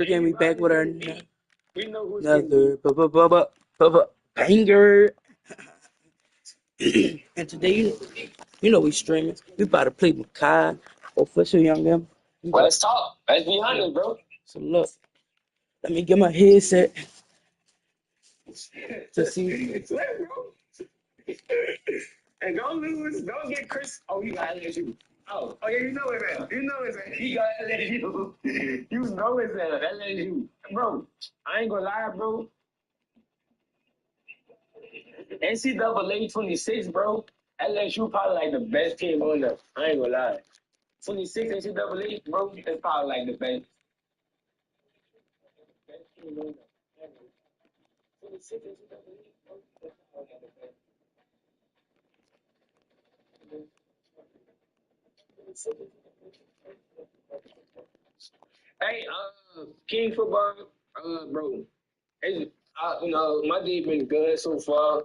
Again, we back with our another banger. And today, we streaming. We about to play with Kai, official young man. Well, let's talk. Let's be honest, bro. So look, let me get my headset to see. And don't lose. Don't get Chris. Oh, you got LSU. Oh, yeah, you know it, man. You know it's he got LSU. You know it's LSU, bro. I ain't gonna lie, bro. NCAA 26, bro. LSU probably like the best team on there. I ain't gonna lie. 26 NCAA, bro. That's probably like the best. Best team on there. 26 NCAA, bro. That's probably like the best. Hey, King football, bro. It's, my day been good so far.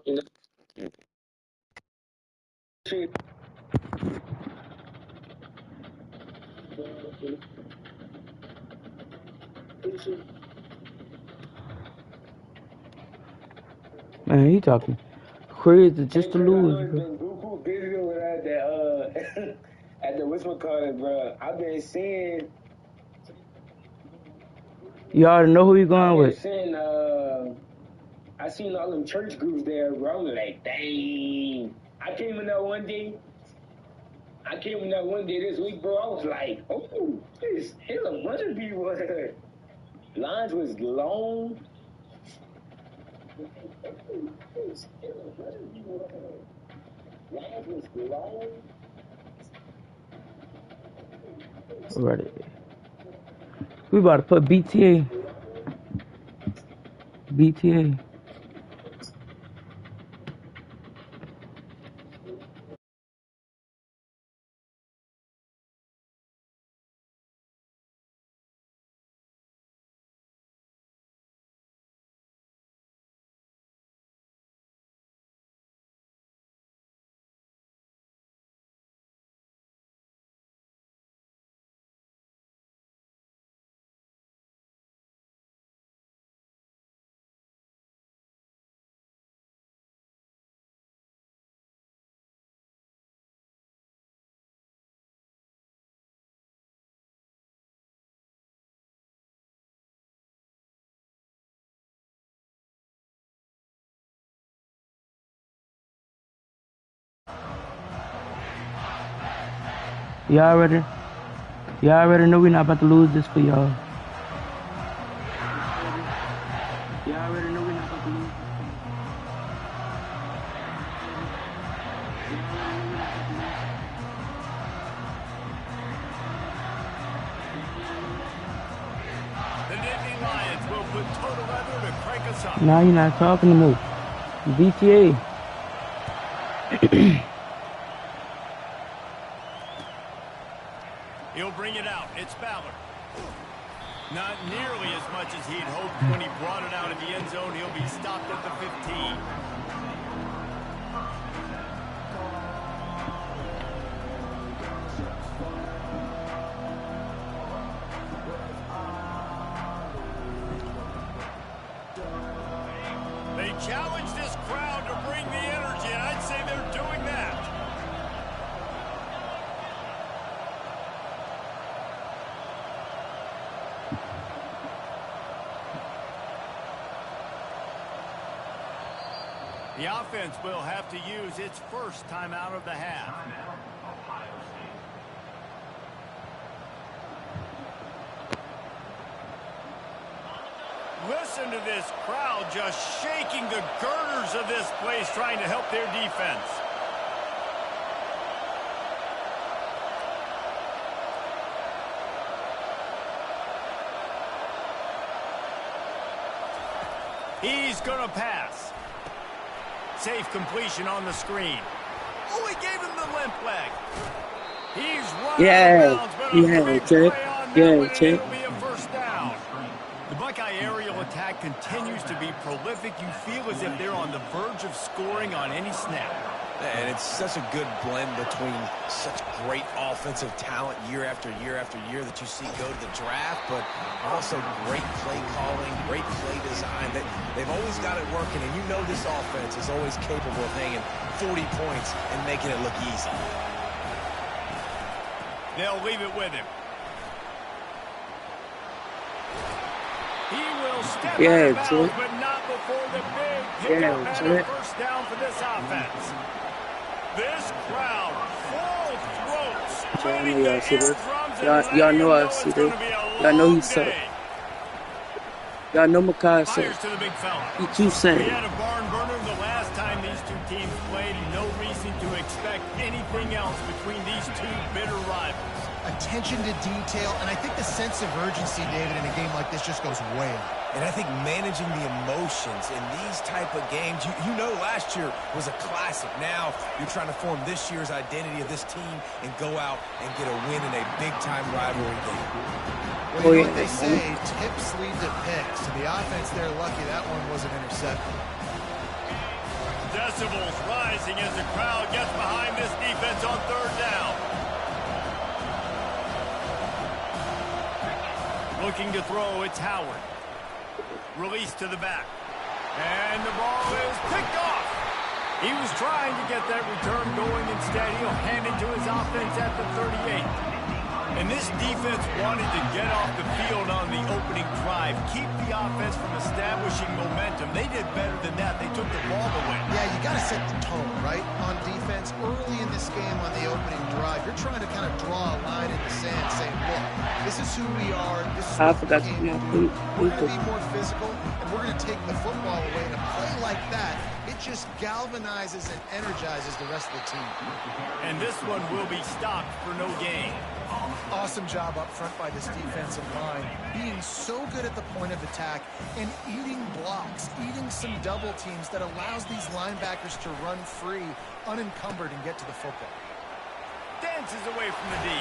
Man, he talking crazy just to lose, bro. Been Goku busy over at the at the whatchamacallit, bro. I've been seeing. You already know who you going with. I seen all them church groups there, bro. I'm like, dang. I came in there one day this week, bro. I was like, oh, there's a bunch of people. Lines was long. Ready. We about to put BTA. BTA. Y'all ready? Y'all already know we're not about to lose this for y'all. Y'all already know we're not about to lose this The Nittany Lions will put total weather to crank us up. Now you're not talking to me. BTA. He'll bring it out. It's Ballard. Not nearly as much as he'd hoped when he brought it out of the end zone. He'll be stopped at the 15. They challenge this crowd to bring the energy, and I'd say they're doing that. The offense will have to use its first timeout of the half. Listen to this crowd just shaking the girders of this place, trying to help their defense. He's going to pass. Safe completion on the screen. Oh, he gave him the limp leg. He's running out of bounds, but a big play on that one, and it'll be a first down. The Buckeye aerial attack continues to be prolific. You feel as if they're on the verge of scoring on any snap. And it's such a good blend between such great offensive talent year after year after year that you see go to the draft, but also great play calling, great play design. They've always got it working, and you know this offense is always capable of hanging 40 points and making it look easy. They'll leave it with him. He will step out of bounds, but not before the big pickup and a first down for this offense. This crowd, full throats, beating the eardrums, and y'all know I it's see going this. to be a Y'all know long he's day. Y'all know Makai said. Fires to the big fella. He too sad. We had a barn burner the last time these two teams played, and no reason to expect anything else between these two bitter rivals. Attention to detail, and I think the sense of urgency, David, in a game like this just goes way up. And I think managing the emotions in these type of games, you know last year was a classic. Now you're trying to form this year's identity of this team and go out and get a win in a big-time rivalry game. Well, you know what they say, tips lead to picks. So the offense there, lucky that one wasn't intercepted. Decibels rising as the crowd gets behind this defense on third down. Looking to throw, it's Howard. Release to the back. And the ball is picked off. He was trying to get that return going. Instead, he'll hand it to his offense at the 38. And this defense wanted to get off the field on the opening drive, keep the offense from establishing momentum. They did better than that. They took the ball away. Yeah, you got to set the tone, right, on defense. Early in this game on the opening drive, you're trying to kind of draw a line in the sand saying, look, this is who we are. This is what we came to do. We're going to be more physical, and we're going to take the football away. And a play like that, it just galvanizes and energizes the rest of the team. And this one will be stopped for no gain. Awesome job up front by this defensive line, being so good at the point of attack and eating blocks, eating some double teams that allows these linebackers to run free, unencumbered, and get to the football. Dances away from the D.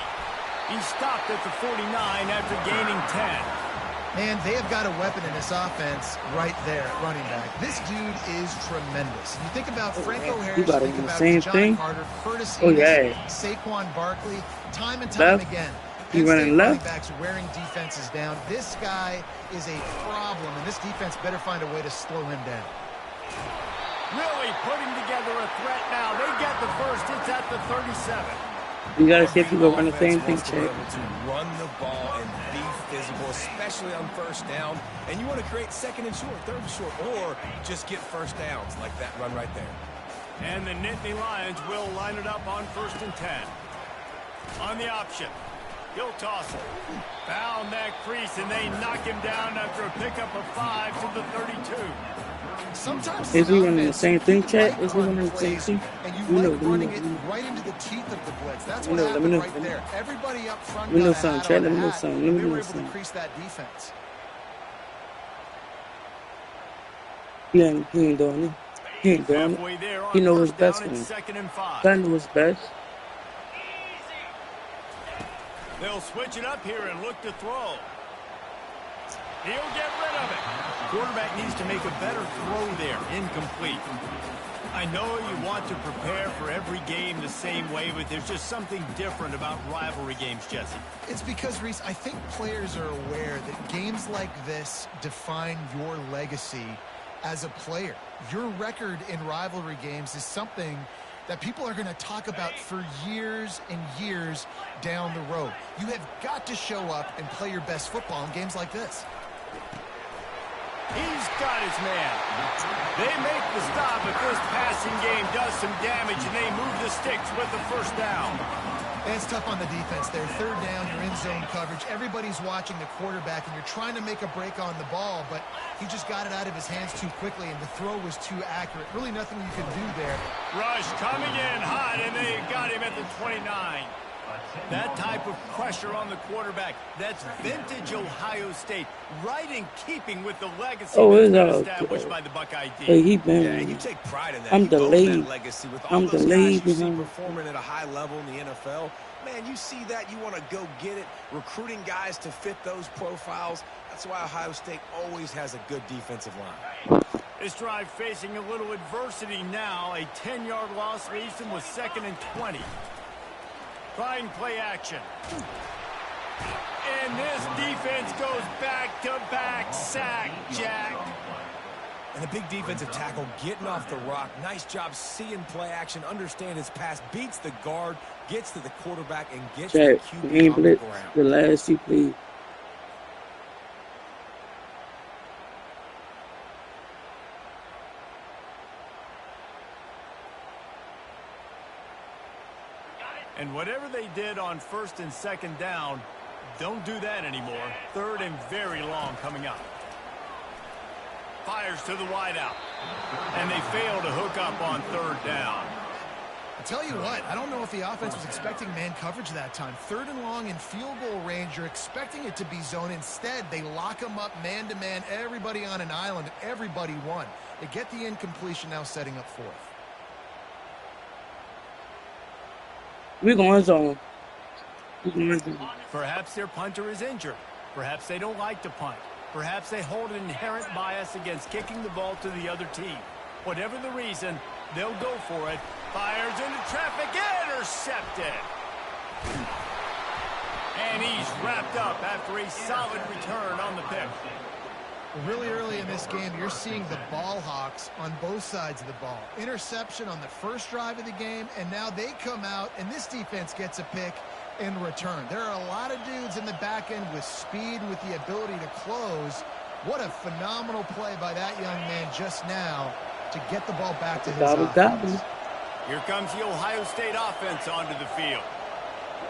He stopped at the 49 after gaining 10. Man, they have got a weapon in this offense right there at running back. This dude is tremendous. You think about Franco Harris, you think about John Carter, Curtis Enos, Saquon Barkley, time and time again. He running left. Running backs wearing defenses down. This guy is a problem, and this defense better find a way to slow him down. Really putting together a threat now. They get the first. It's at the 37. You got to see if you go run the same thing, Chad. To run the ball and be physical, especially on first down. And you want to create second and short, third and short, or just get first downs like that run right there. And the Nittany Lions will line it up on 1st and 10. On the option, he'll toss it. Found that crease, and they knock him down after a pickup of 5 to the 32. Sometimes is he running the same thing, Chad? Is he running the same thing? And you like running it right into the teeth of the blitz. That's what happened right there. Everybody up front got a hat on the hat. They were able to crease that defense. He ain't doing it. He ain't doing it. He knows what's best for him. God knows what's best. They'll switch it up here and look to throw. He'll get rid of it. Quarterback needs to make a better throw there. Incomplete. I know you want to prepare for every game the same way, but there's just something different about rivalry games, Jesse. It's because, Reese, I think players are aware that games like this define your legacy as a player. Your record in rivalry games is something that people are going to talk about for years and years down the road. You have got to show up and play your best football in games like this. He's got his man. They make the stop, but this passing game does some damage, and they move the sticks with the first down. And it's tough on the defense there. Third down, you're in zone coverage. Everybody's watching the quarterback, and you're trying to make a break on the ball, but he just got it out of his hands too quickly, and the throw was too accurate. Really nothing you can do there. Rush coming in hot, and they got him at the 29. That type of pressure on the quarterback, that's vintage Ohio State, right in keeping with the legacy established by the Buckeye team. Hey, he been. Yeah, and you take pride in that. I'm delayed. Legacy with all those guys you see performing at a high level in the NFL. Man, you see that, you want to go get it, recruiting guys to fit those profiles. That's why Ohio State always has a good defensive line. This drive facing a little adversity now. A 10-yard loss leaves them with 2nd and 20. Trying play action. And this defense goes back-to-back sack, Jack. And the big defensive tackle getting off the rock. Nice job seeing play action, understand his pass, beats the guard, gets to the quarterback, and gets to the QB on the ground. The last two, please. And whatever they did on 1st and 2nd down, don't do that anymore. 3rd and very long coming up. Fires to the wideout. And they fail to hook up on 3rd down. I'll tell you what, I don't know if the offense was expecting man coverage that time. 3rd and long in field goal range, you're expecting it to be zone. Instead, they lock them up man-to-man, everybody on an island, everybody won. They get the incompletion, now setting up 4th. We're going zone. Perhaps their punter is injured. Perhaps they don't like to punt. Perhaps they hold an inherent bias against kicking the ball to the other team. Whatever the reason, they'll go for it. Fires into traffic, intercepted. And he's wrapped up after a solid return on the pick. Really early in this game, you're seeing the ball hawks on both sides of the ball. Interception on the first drive of the game, and now they come out, and this defense gets a pick in return. There are a lot of dudes in the back end with speed, with the ability to close. What a phenomenal play by that young man just now to get the ball back to his offense. Here comes the Ohio State offense onto the field.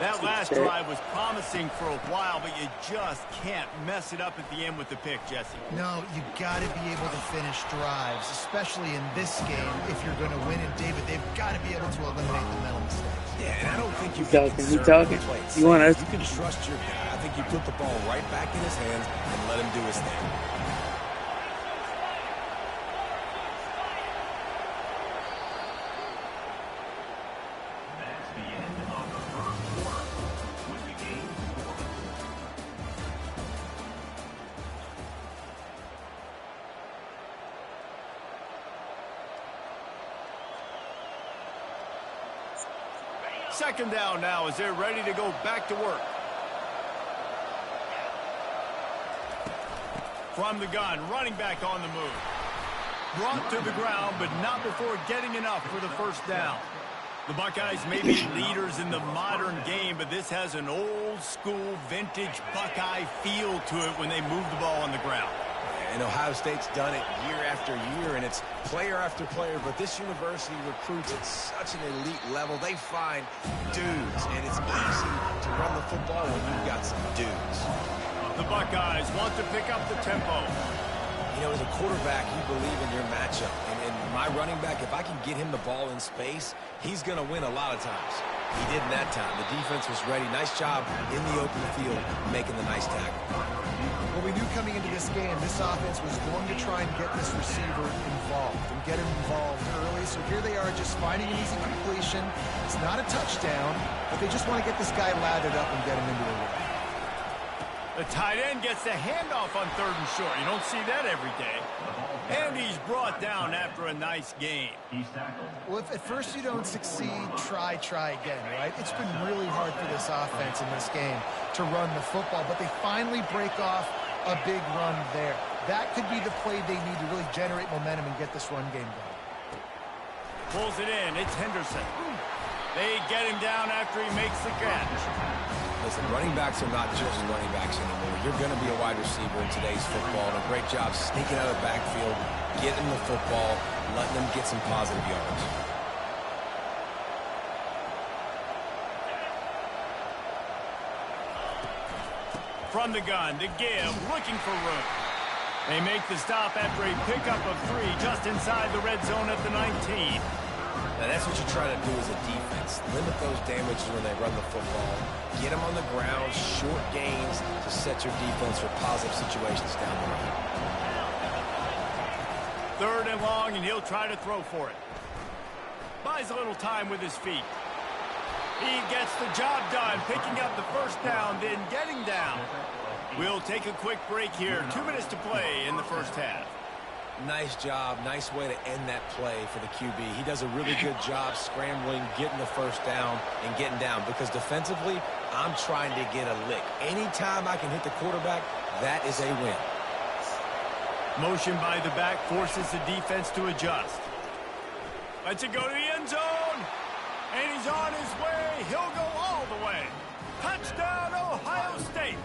That last drive was promising for a while, but you just can't mess it up at the end with the pick, Jesse. No, you got to be able to finish drives, especially in this game. If you're going to win, and David, they've got to be able to eliminate the mental mistakes. Yeah, and I don't think you can talking. You want us? You can trust your guy. I think you put the ball right back in his hands and let him do his thing. Second down now as they're ready to go back to work. From the gun, running back on the move. Brought to the ground, but not before getting enough for the first down. The Buckeyes may be leaders in the modern game, but this has an old-school, vintage Buckeye feel to it when they move the ball on the ground. And Ohio State's done it year after year, and it's player after player, but this university recruits at such an elite level. They find dudes, and it's easy to run the football when you've got some dudes. The Buckeyes want to pick up the tempo. You know, as a quarterback, you believe in your matchup. And my running back, if I can get him the ball in space, he's going to win a lot of times. He did in that time. The defense was ready. Nice job in the open field making the nice tackle. Well, we knew coming into this game, this offense was going to try and get this receiver involved and get him involved early. So here they are just finding an easy completion. It's not a touchdown, but they just want to get this guy lathered up and get him into the run. The tight end gets the handoff on 3rd and short. You don't see that every day. And he's brought down after a nice game. Well, if at first you don't succeed, try again, right? It's been really hard for this offense in this game to run the football, but they finally break off a big run there. That could be the play they need to really generate momentum and get this run game going. Pulls it in. It's Henderson. They get him down after he makes the catch. Listen, running backs are not just running backs anymore. You're going to be a wide receiver in today's football, and a great job sneaking out of the backfield, getting the football, letting them get some positive yards. From the gun to give, looking for room. They make the stop after a pickup of 3 just inside the red zone at the 19. Now that's what you try to do as a defense. Limit those damages when they run the football. Get them on the ground, short gains to set your defense for positive situations down the road. 3rd and long, and he'll try to throw for it. Buys a little time with his feet. He gets the job done, picking up the first down, then getting down. We'll take a quick break here. 2 minutes to play in the first half. Nice job. Nice way to end that play for the QB. He does a really good job scrambling, getting the first down, and getting down. Because defensively, I'm trying to get a lick. Anytime I can hit the quarterback, that is a win. Motion by the back forces the defense to adjust. Lets it go to the end zone. And he's on his way. He'll go all the way. Touchdown, Ohio State.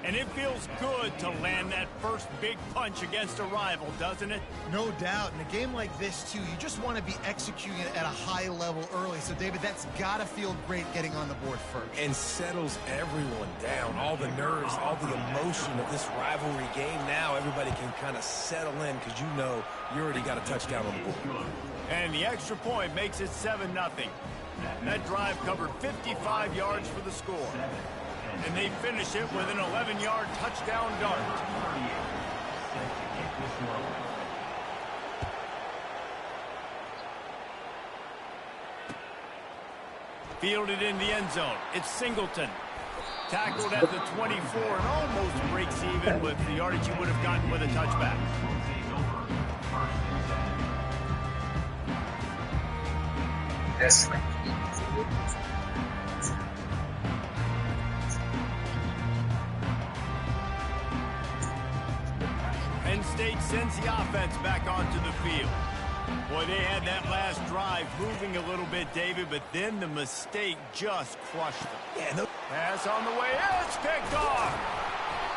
And it feels good to land that first big punch against a rival, doesn't it? No doubt. In a game like this, too, you just want to be executing it at a high level early. So, David, that's got to feel great getting on the board first. And settles everyone down. All the nerves, all the emotion of this rivalry game. Now everybody can kind of settle in because you know you already got a touchdown on the board. And the extra point makes it 7-0. That drive covered 55 yards for the score. And they finish it with an 11-yard touchdown dart. Fielded in the end zone. It's Singleton. Tackled at the 24 and almost breaks even with the yardage he would have gotten with a touchback. Yes. Penn State sends the offense back onto the field. Boy, they had that last drive moving a little bit, David, but then the mistake just crushed them. Yeah, Pass on the way. It's picked off.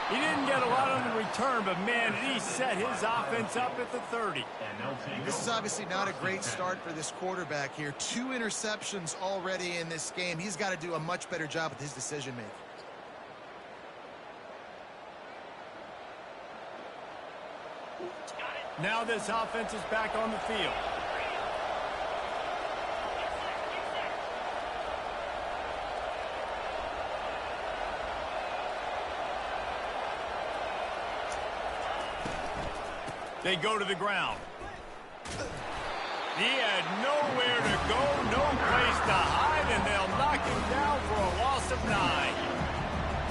He didn't get a lot on the return, but, man, did he set his offense up at the 30. This is obviously not a great start for this quarterback here. 2 interceptions already in this game. He's got to do a much better job with his decision-making. Now this offense is back on the field. They go to the ground. He had nowhere to go, no place to hide, and they'll knock him down for a loss of 9.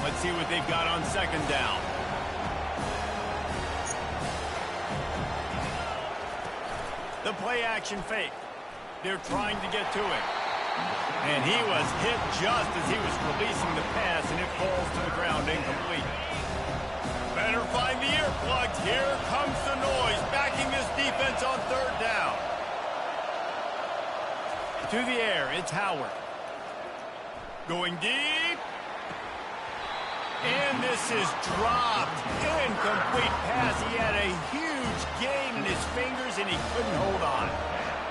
Let's see what they've got on second down. The play-action fake. They're trying to get to him. And he was hit just as he was releasing the pass, and it falls to the ground incomplete. Better find the earplugs. Here comes the noise, backing this defense on third down. To the air, it's Howard. Going deep. And this is dropped. Incomplete pass. He had a huge gain in his fingers, and he couldn't hold on.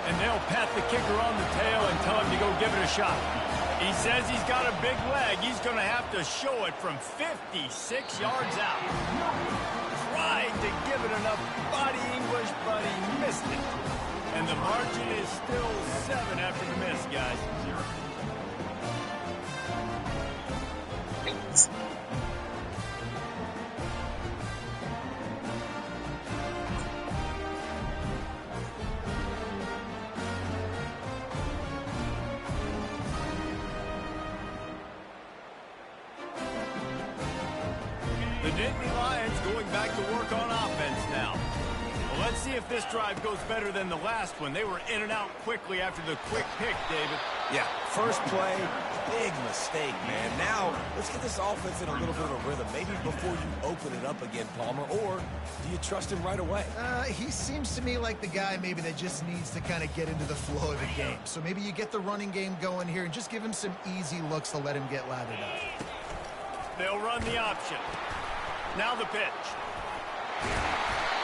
And they'll pat the kicker on the tail and tell him to go give it a shot. He says he's got a big leg. He's going to have to show it from 56 yards out. Tried to give it enough body English, but he missed it. And the margin is still 7 after the miss, guys. The Nittany Lions going back to work on offense now. Well, let's see if this drive goes better than the last one. They were in and out quickly after the quick pick, David. Yeah, first play, big mistake, man. Now, let's get this offense in a little bit of a rhythm. Maybe before you open it up again, Palmer, or do you trust him right away? He seems to me like the guy maybe that just needs to kind of get into the flow of the game. So maybe you get the running game going here and just give him some easy looks to let him get lathered up. They'll run the option. Now the pitch.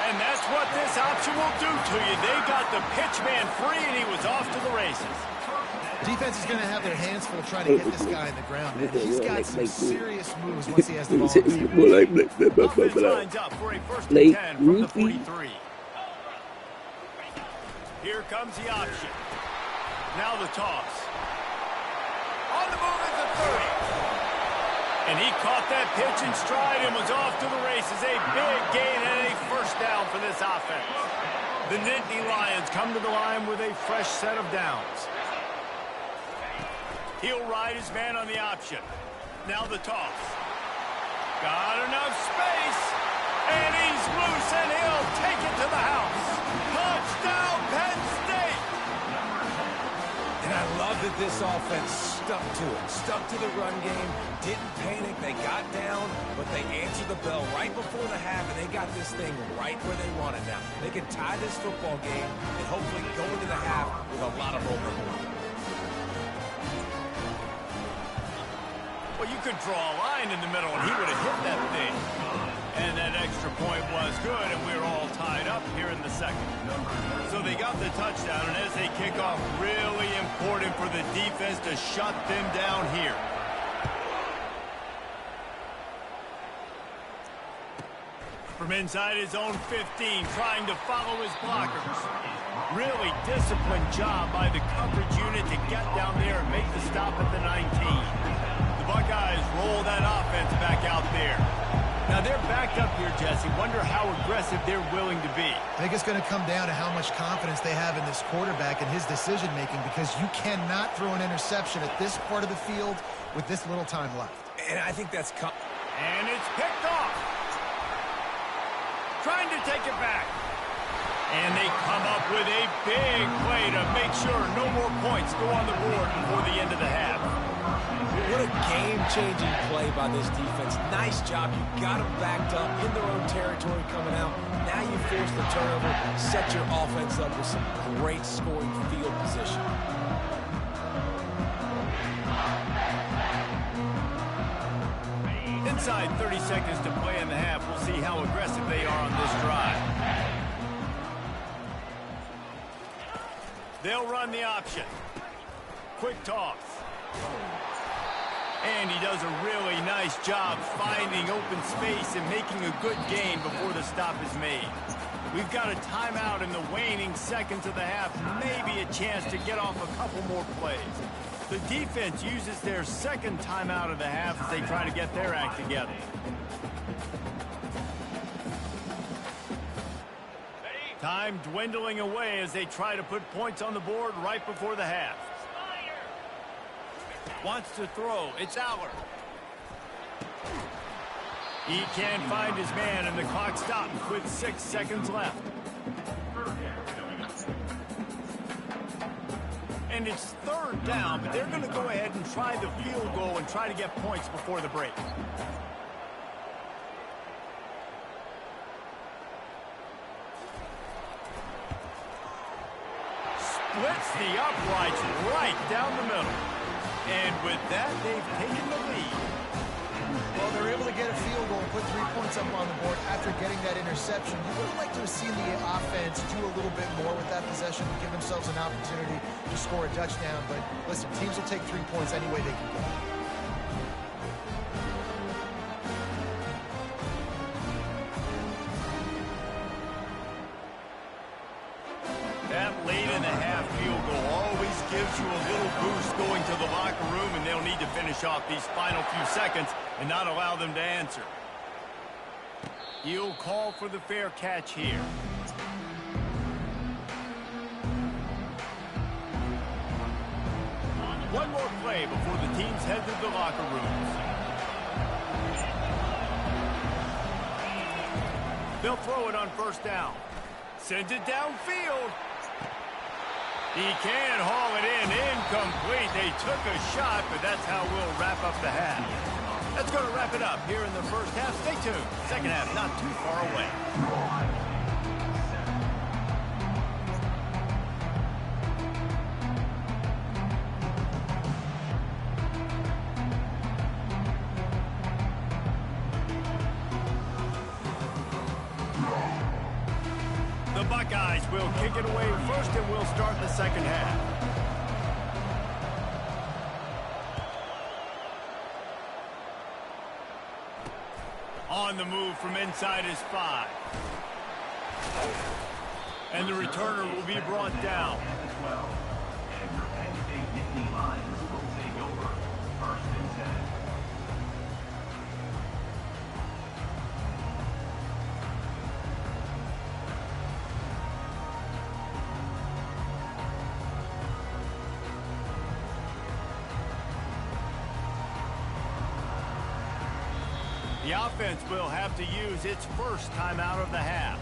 And that's what this option will do to you. They got the pitch man free, and he was off to the races. Defense is going to have their hands full trying to get this guy in the ground, man. He's got some serious moves once he has the ball. Offense lines up for a first and 10 from the 43. Here comes the option. Now the toss. On the move at the 30. And he caught that pitch in stride and was off to the races. A big gain and a first down for this offense. The Nittany Lions come to the line with a fresh set of downs. He'll ride his man on the option. Now the toss. Got enough space. And he's loose, and he'll This offense stuck to it, stuck to the run game, didn't panic, they got down, but they answered the bell right before the half, and they got this thing right where they want it now. They can tie this football game and hopefully go into the half with a lot of momentum. Well, you could draw a line in the middle, and he would have hit that thing. And that extra point was good, and we're all tied up here in the second. So they got the touchdown, and as they kick off, really important for the defense to shut them down here. From inside his own 15, trying to follow his blockers. Really disciplined job by the coverage unit to get down there and make the stop at the 19. The Buckeyes roll that offense back out there. Now they're backed up here, Jesse. Wonder how aggressive they're willing to be. I think it's going to come down to how much confidence they have in this quarterback and his decision-making, because you cannot throw an interception at this part of the field with this little time left. And I think that's... And it's picked off. Trying to take it back. And they come up with a big play to make sure no more points go on the board before the end of the half. What a game-changing play by this defense. Nice job. You got them backed up in their own territory coming out. Now you force the turnover, set your offense up with some great scoring field position. Inside 30 seconds to play in the half. We'll see how aggressive they are on this drive. They'll run the option. Quick toss. And he does a really nice job finding open space and making a good gain before the stop is made. We've got a timeout in the waning seconds of the half. Maybe a chance to get off a couple more plays. The defense uses their second timeout of the half as they try to get their act together. Time dwindling away as they try to put points on the board right before the half. Wants to throw. It's Aller. He can't find his man, and the clock stops with 6 seconds left. And it's third down, but they're going to go ahead and try the field goal and try to get points before the break. Splits the uprights right down the middle. And with that, they've taken the lead. Well, they're able to get a field goal and put 3 points up on the board after getting that interception. You would have liked to have seen the offense do a little bit more with that possession and give themselves an opportunity to score a touchdown. But listen, teams will take 3 points any way they can go. That late in the half field goal always gives you a little boost going to the locker room, and they'll need to finish off these final few seconds and not allow them to answer. He'll call for the fair catch here. One more play before the teams head to the locker rooms. They'll throw it on first down. Sends it downfield. He can haul it in. Incomplete. They took a shot, but that's how we'll wrap up the half. That's going to wrap it up here in the first half. Stay tuned. Second half not too far away. The Buckeyes will kick it away first, and we'll start the second half. On the move from inside his 5. And the returner will be brought down. The offense will have to use its first timeout of the half.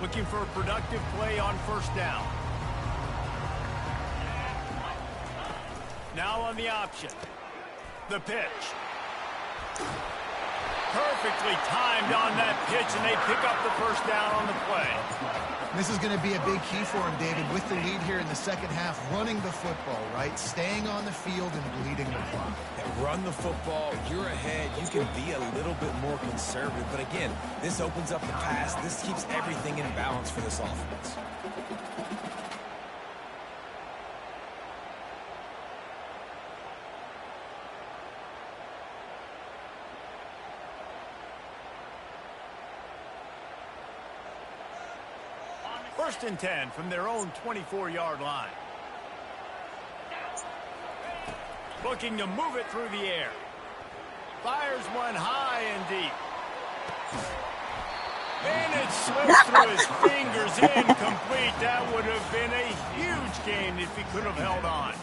Looking for a productive play on first down. Now on the option. The pitch. Perfectly timed on that pitch, and they pick up the first down on the play. This is going to be a big key for him, David, with the lead here in the second half, running the football, right? Staying on the field and bleeding the clock. Yeah, run the football, you're ahead, you can be a little bit more conservative. But again, this opens up the pass. This keeps everything in balance for this offense. First and 10 from their own 24-yard line. Looking to move it through the air. Fires one high and deep. And it slips through his fingers, incomplete. That would have been a huge gain if he could have held on.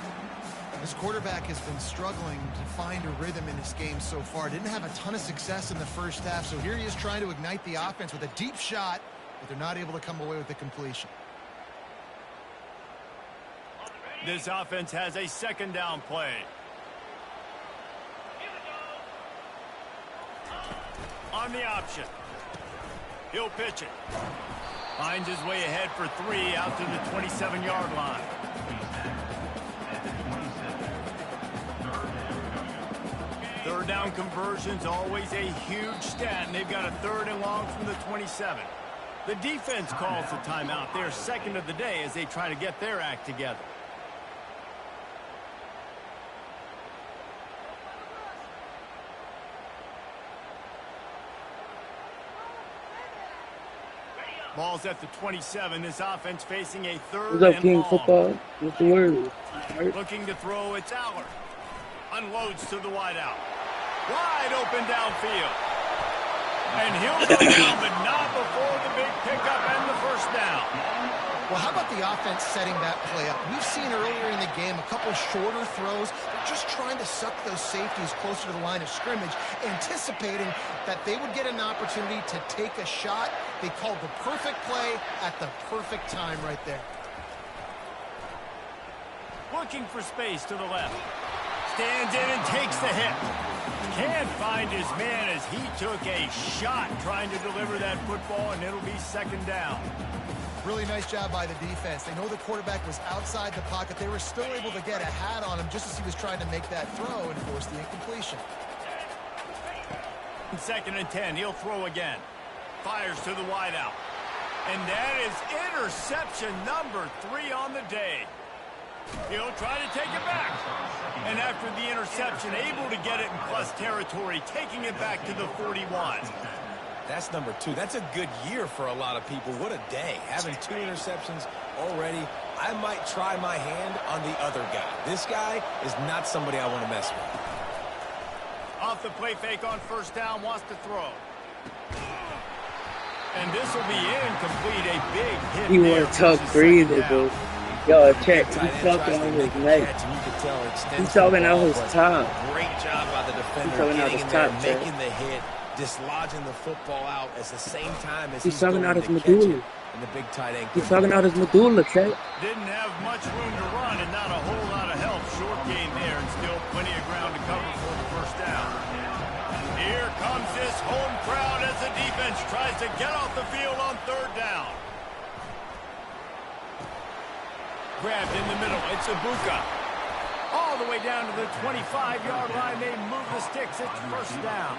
This quarterback has been struggling to find a rhythm in this game so far. Didn't have a ton of success in the first half, so here he is trying to ignite the offense with a deep shot, but they're not able to come away with the completion. This offense has a second down play. On the option. He'll pitch it. Finds his way ahead for 3 out to the 27-yard line. Third down conversion's always a huge stat, and they've got a 3rd and long from the 27. The defense calls the timeout. They're second of the day as they try to get their act together. Ball's at the 27. This offense facing a 3rd What's up, and King long. Football? What's the word? Looking to throw, it's Allard. Unloads to the wideout. Wide open downfield. And he'll go down, but not before the big pickup and the first down. Well, how about the offense setting that play up? We've seen earlier in the game a couple shorter throws. They're just trying to suck those safeties closer to the line of scrimmage, anticipating that they would get an opportunity to take a shot. They called the perfect play at the perfect time right there. Looking for space to the left. Stands in and takes the hit. Can't find his man as he took a shot trying to deliver that football, and it'll be second down. Really nice job by the defense. They know the quarterback was outside the pocket. They were still able to get a hat on him just as he was trying to make that throw and force the incompletion. Second and 10, he'll throw again. Fires to the wideout. And that is interception number 3 on the day. He'll try to take it back. And after the interception, able to get it in plus territory, taking it back to the 41. That's number 2. That's a good year for a lot of people. What a day. Having 2 interceptions already. I might try my hand on the other guy. This guy is not somebody I want to mess with. Off the play fake on first down, wants to throw. And this will be incomplete. A big hit. He want to talk breather, bro. Yo, check. He's talking on his neck. He's talking out his top. Great job by the defender. He's talking out his top, making the hit, dislodging the football out at the same time as he's talking out his medulla. And the big tight end. He's talking out his medulla, check. Didn't have much room to run and not a whole lot of help. Short gain there and still plenty of ground to cover for the first down. Here comes this home crowd as the defense tries to get off the field on third down. Grabbed in the middle. It's Ibuka. All the way down to the 25-yard line. They move the sticks. It's first down.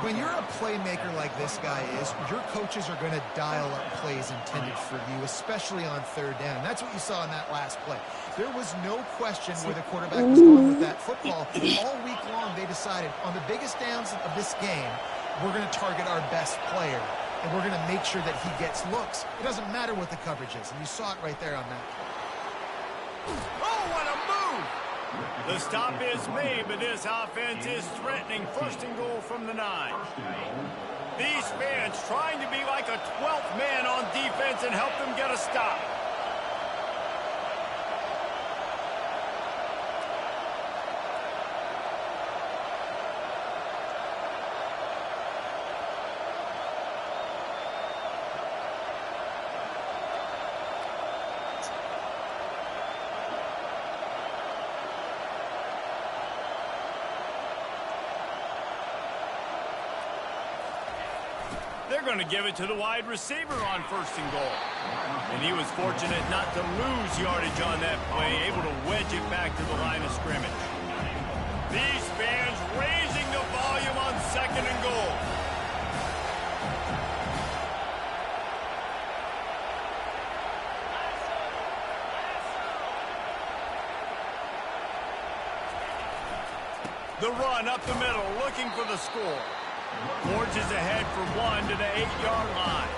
When you're a playmaker like this guy is, your coaches are going to dial up plays intended for you, especially on third down. That's what you saw in that last play. There was no question where the quarterback was going with that football. All week long, they decided on the biggest downs of this game, we're going to target our best player, and we're going to make sure that he gets looks. It doesn't matter what the coverage is, and you saw it right there on that play. Oh, what a move! The stop is made, but this offense is threatening. First and goal from the 9. These fans trying to be like a 12th man on defense and help them get a stop. They're going to give it to the wide receiver on 1st and goal. And he was fortunate not to lose yardage on that play, able to wedge it back to the line of scrimmage. These fans raising the volume on 2nd and goal. The run up the middle, looking for the score. Forges ahead for 1 to the 8-yard line.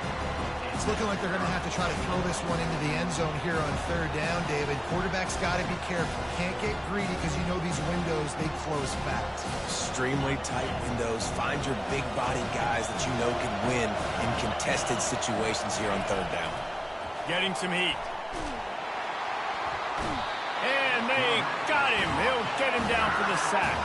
It's looking like they're going to have to try to throw this one into the end zone here on 3rd down, David. Quarterback's got to be careful. Can't get greedy because you know these windows, they close fast. Extremely tight windows. Find your big body guys that you know can win in contested situations here on 3rd down. Getting some heat. And they got him. He'll get him down for the sack.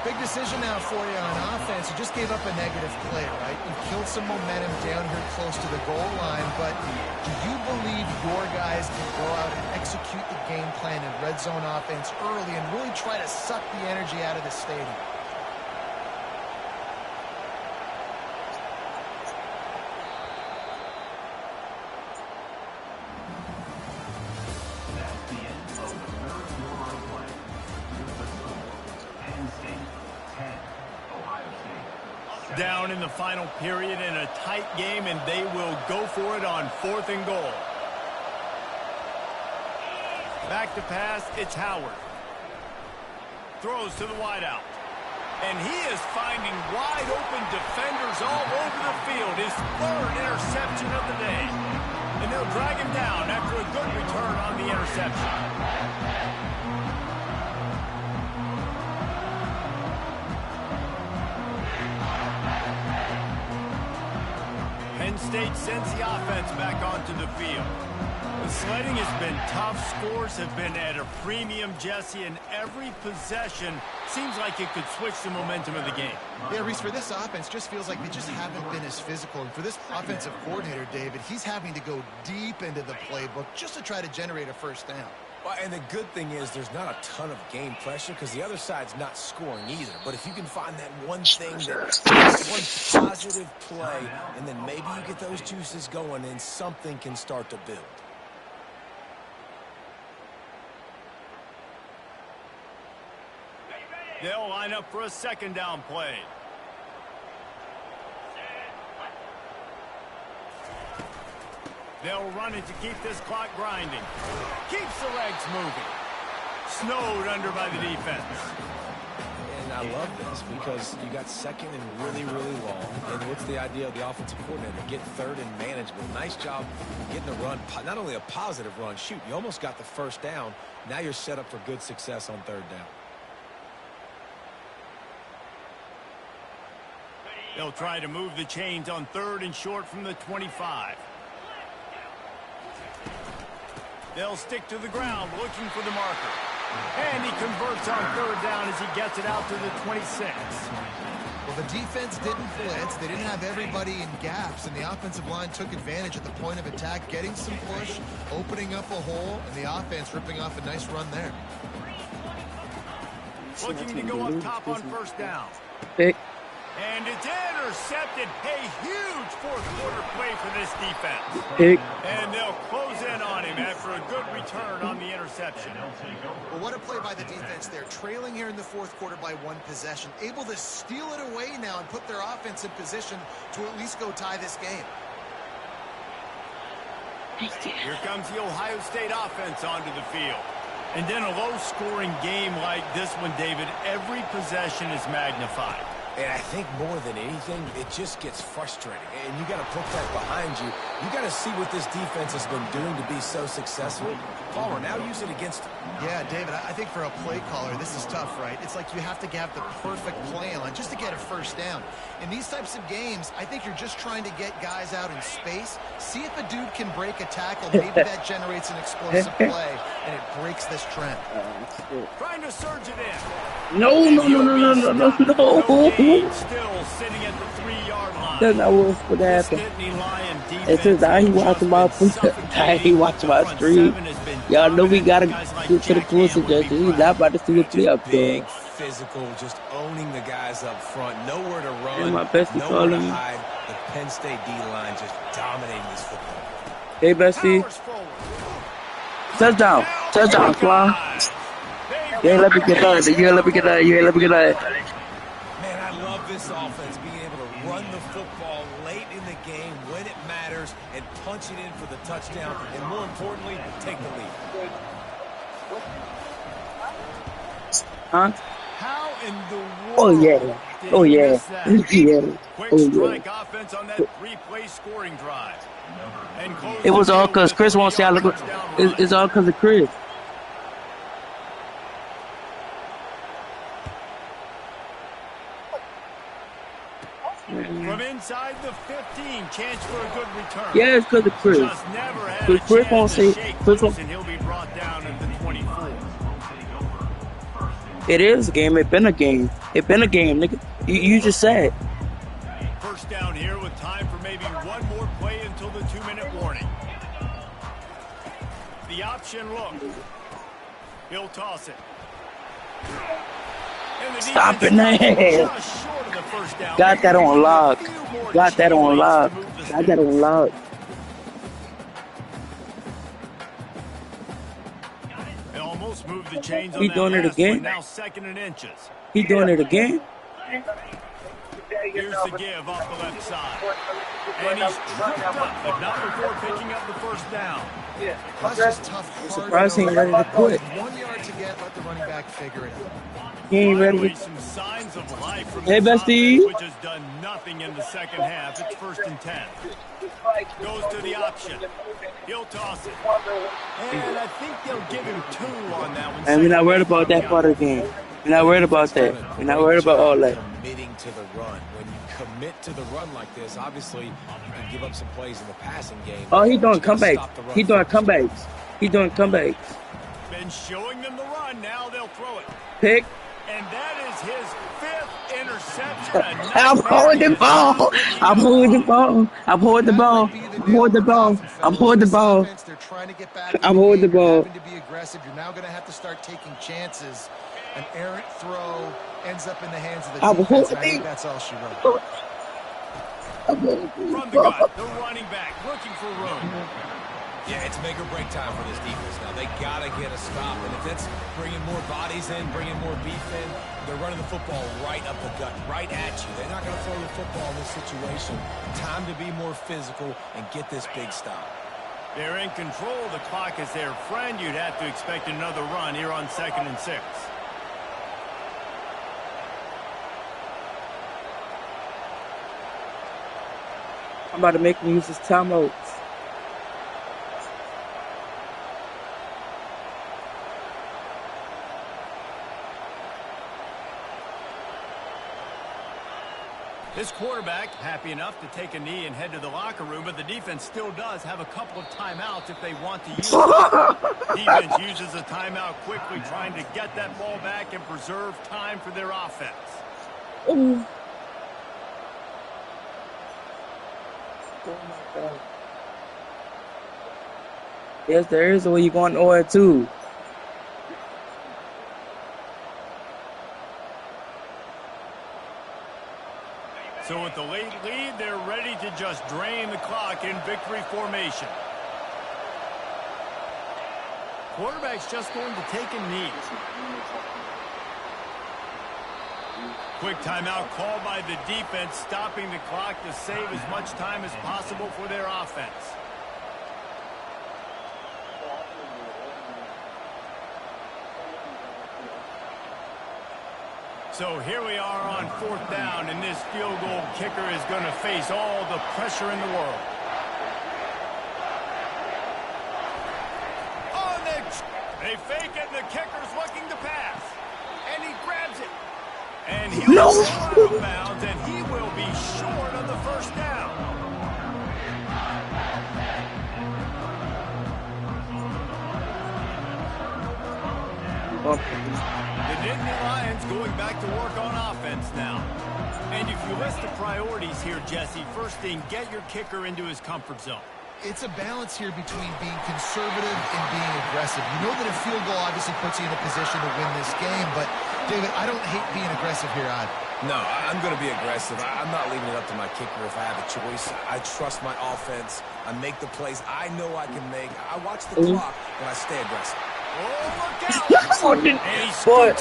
Big decision now for you on offense. You just gave up a negative play, right? You killed some momentum down here close to the goal line, but do you believe your guys can go out and execute the game plan in red zone offense early and really try to suck the energy out of the stadium? Down in the final period in a tight game, and they will go for it on 4th and goal. Back to pass, it's Howard. Throws to the wideout. And he is finding wide open defenders all over the field. His 3rd interception of the day. And they'll drag him down after a good return on the interception. Penn State sends the offense back onto the field. The sledding has been tough. Scores have been at a premium, Jesse, and every possession seems like it could switch the momentum of the game. Yeah, Reese, for this offense, just feels like they just haven't been as physical. And for this offensive coordinator, David, he's having to go deep into the playbook just to try to generate a 1st down. Well, and the good thing is there's not a ton of game pressure because the other side's not scoring either. But if you can find that one thing, one positive play, and then maybe you get those juices going and something can start to build. They'll line up for a 2nd down play. They'll run it to keep this clock grinding. Keeps the legs moving. Snowed under by the defense. And I love this because you got 2nd and really, really long. And what's the idea of the offensive coordinator? Get 3rd and management. Nice job getting the run. Not only a positive run, shoot, you almost got the 1st down. Now you're set up for good success on 3rd down. They'll try to move the chains on 3rd and short from the 25. They'll stick to the ground looking for the marker. And he converts on 3rd down as he gets it out to the 26. Well, the defense didn't blitz. They didn't have everybody in gaps, and the offensive line took advantage at the point of attack, getting some push, opening up a hole, and the offense ripping off a nice run there. Looking to go up top on 1st down. Pick. And it's intercepted. A huge 4th quarter play for this defense. Pick. And they'll close in on him after a good return on the interception. Well, what a play by the defense there. Trailing here in the 4th quarter by 1 possession. Able to steal it away now and put their offense in position to at least go tie this game. Here comes the Ohio State offense onto the field. And in a low-scoring game like this one, David, every possession is magnified. And I think more than anything, it just gets frustrating. And you got to put that behind you. You got to see what this defense has been doing to be so successful. Palmer, now use it against them. Yeah, David, I think for a play caller, this is tough, right? It's like you have to have the perfect play on just to get a 1st down. In these types of games, I think you're just trying to get guys out in space, see if a dude can break a tackle. Maybe that generates an explosive play, and it breaks this trend. Trying to surge it in. No. Still sitting at the 3-yard line. That's not what happened. It's just how he watching my stream. Y'all know we gotta get to the close suggestion. He's not about to see a play up there. physical, just owning the guys up front. Nowhere to run, And my bestie nowhere to calling me. hide. The Penn State D-line just dominating this football. Hey, bestie. Touchdown. Touchdown, fly. You ain't let me get that. You ain't let me get that. You ain't let me get that. Man, I love this offense, being able to run the football late in the game when it matters and punch it in for the touchdown, and more importantly, take the lead. Huh? How in the world Oh, yeah. did Oh, he yeah. miss that? Yeah. Quick Oh, strike yeah. offense on that 3-play scoring drive. And It was all close because Chris won't say I look. It's all because of Chris. From inside the 15, chance for a good return. Yeah, it's because of Chris. Just never had Chris a won't chance say. to shake Chris loose, won't. and he'll be brought down at the 24. It is a game. It been a game. It been a game, nigga. You just said. First down here with time for maybe one more play until the 2-minute warning. The option look. He'll toss it. Stop it now. Got that on lock. Got that on lock. Got that on lock. They almost moved the chains on He that doing it last again? one, now 2nd and inches. He doing it again? Here's the give off the left side. And he's tripped up, but not before picking up the first down. That's just tough. Surprised he ain't ready to quit. 1 yard to get, let the running back figure it out. He ain't ready Finally, to. some signs of life from Hey, this bestie. offense, which has done nothing in the second half. It's 1st and 10. Goes to the option. He'll toss it. And I think they'll give him 2 on that one. And we're not worried about that part of the game. We're not worried about that. We're not worried about all that. Committing to the run. When you commit to the run like this, obviously you can give up some plays in the passing game. Oh, he doing You gotta comebacks. stop the run He doing first. comebacks. He doing comebacks. Been showing them the run. Now they'll throw it. Pick. And that is his 5th interception. I'm holding the ball. I'm holding the ball. I'm holding the ball. I'm holding the ball. I'm holding the ball. They're trying to get back. I'm holding the ball. Having to be aggressive. You're now going to have to start taking chances. An errant throw ends up in the hands of the I'm defense. And I holding think that's all she wrote. I'm holding From the the gun, ball. the running back looking for room. Yeah, it's make or break time for this defense now. They got to get a stop. And if it's bringing more bodies in, bringing more beef in, they're running the football right up the gut, right at you. They're not going to throw the football in this situation. Time to be more physical and get this big stop. They're in control. The clock is their friend. You'd have to expect another run here on 2nd and 6. I'm about to make him use his timeouts. This quarterback happy enough to take a knee and head to the locker room, but the defense still does have a couple of timeouts if they want to use it. Defense uses a timeout quickly, trying to get that ball back and preserve time for their offense. Ooh. Oh my God. Yes, there is a way you're going to too. So with the late lead, they're ready to just drain the clock in victory formation. Quarterback's just going to take a knee. Quick timeout called by the defense, stopping the clock to save as much time as possible for their offense. So here we are on 4th down, and this field goal kicker is going to face all the pressure in the world. They fake it, and the kicker's looking to pass. And he grabs it. And he'll go out of bounds, and he will be short of the first down. The Nittany Lions going back to work on offense now. And if you list the priorities here, Jesse, first thing, get your kicker into his comfort zone. it's a balance here between being conservative and being aggressive. You know that a field goal obviously puts you in a position to win this game, but, David, I don't hate being aggressive here either. No, I'm going to be aggressive. I'm not leaving it up to my kicker if I have a choice. I trust my offense. I make the plays I know I can make. I watch the clock, but I stay aggressive. Boy,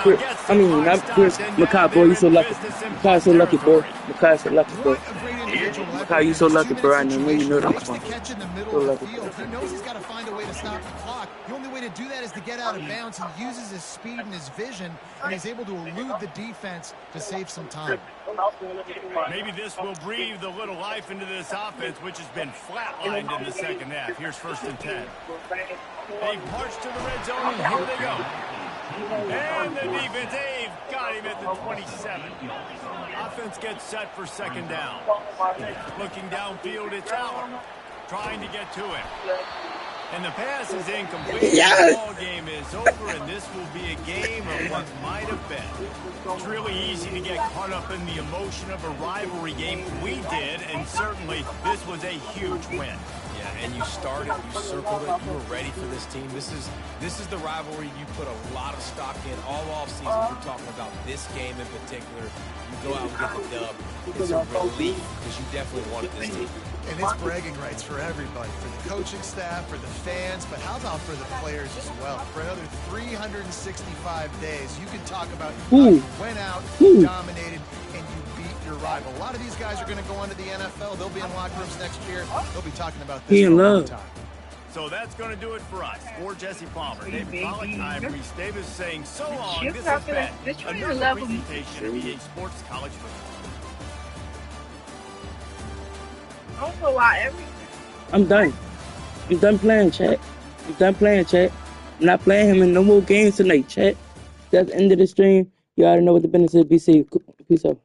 Chris. I mean, not Chris. Makai, boy, you so lucky. Makai, so lucky, boy. Makai, so lucky, boy. Makai, you so lucky, bro. I know you know that one. Catch in the middle of the field. He knows he's got to find a way to stop the clock. The only way to do that is to get out of bounds. He uses his speed and his vision, and he's able to elude the defense to save some time. Maybe this will breathe a little life into this offense, which has been flatlined in the second half. Here's 1st and 10. They've marched to the red zone, and here they go. And the defense, they've got him at the 27. Offense gets set for 2nd down. Looking downfield, it's Allen trying to get to it. And the pass is incomplete. The ball game is over, and this will be a game of what might have been. It's really easy to get caught up in the emotion of a rivalry game. We did, and certainly this was a huge win. Yeah, and you started, you circled it, you were ready for this team. This is the rivalry you put a lot of stock in all offseason. You're talking about this game in particular. You go out and get the dub. It's a relief because you definitely wanted this team. And it's bragging rights for everybody, for the coaching staff, for the fans, but how about for the players as well? For another 365 days, you can talk about you went out, you dominated, and you beat your rival. A lot of these guys are going to go on to the NFL. They'll be in locker rooms next year. They'll be talking about this for a long time. So that's going to do it for us. For Jesse Palmer, David Pollack, I'm Reese Davis saying so long. This has been another presentation of EA Sports College Football. I'm done. I'm done playing, chat. I'm done playing, chat. I'm not playing him in no more games tonight, chat. That's the end of the stream. You already know what the business is. Be safe. Peace out.